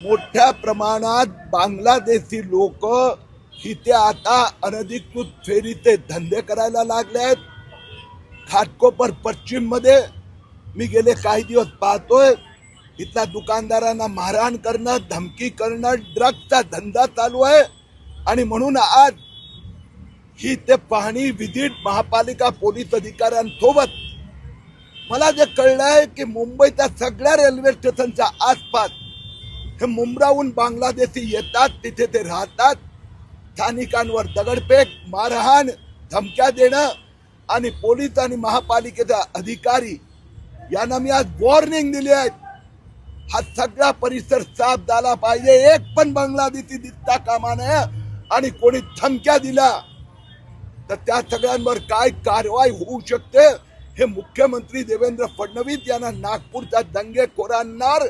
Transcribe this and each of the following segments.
मोठ्या प्रमाणात बांगलादेशी लोक इथे आता अनधिकृत फेरीचे धंदे करायला लागले आहेत। घाटकोपर पश्चिम मध्ये मी गेले काही दिवस पाहतोय, इथल्या दुकानदारांना मारहाण करणं, धमकी करणं, ड्रग्सचा धंदा चालू आहे। आणि म्हणून आज ही ते पाहणी विजिट महापालिका पोलीस अधिकाऱ्यांसोबत मला जे कळलंय की मुंबईच्या सगळ्या रेल्वे स्टेशनच्या आसपास हे मुंब्राहून बांगलादेशी येतात, तिथे ते राहतात। स्थानिकांवर दगडफेक, मारहाण, धमक्या देणं आणि पोलीस आणि महापालिकेचा अधिकारी यांना मी आज वॉर्निंग दिली आहे। हा सगळा परिसर साफ झाला पाहिजे, एक पण बांगलादेशी दिसता कामा नये। आणि कोणी धमक्या दिला तर त्या सगळ्यांवर काय कारवाई होऊ शकते हे मुख्यमंत्री देवेंद्र फडणवीस यांना नागपूरच्या दंगेखोरांवर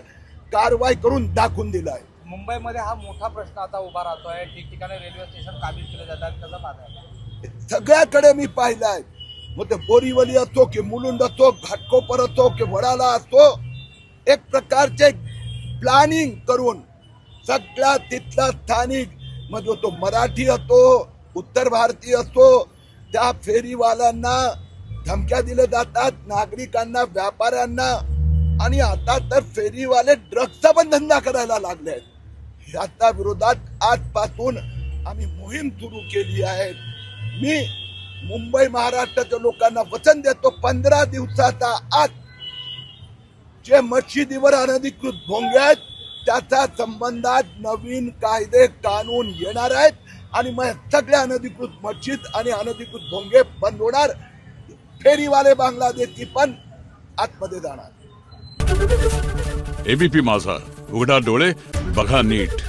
कारवाई करून दाखवून दिलाय। मुंबईमध्ये हा मोठा प्रश्न आता उभा राहतोय, ठिकठिकाणी रेल्वे स्टेशन काबीज केले जातात, त्याचा पाहताय सगळ्याकडे मी पाहिलाय। मग ते बोरीवली असो की मुलुंड असो, घाटकोपर असो की वडाला असो, एक प्रकारचे प्लॅनिंग करून सगळ्या तिथला स्थानिक म्हणजे तो मराठी असो, उत्तर भारतीय असो, त्या फेरीवाल्यांना धमक्या दिल्या जातात, नागरिकांना, व्यापाऱ्यांना। आणि आता तर फेरीवाले ड्रग्सचा पण धंदा करायला लागले आहेत। याच्या विरोधात आजपासून आम्ही मोहीम सुरू केली आहे। मी मुंबई महाराष्ट्राच्या लोकांना वचन देतो, 15 दिवसाचा आत जे मशिदीवर अनधिकृत भोंगे आहेत त्याच्या संबंधात नवीन कायदे कानून येणार आहेत आणि मग सगळे अनधिकृत मस्जिद आणि अनधिकृत भोंगे बंद होणार। फेरीवाले बांगलादेशी पण आतमध्ये जाणार। एबीपी माझा, उघडा डोळे बघा नीट।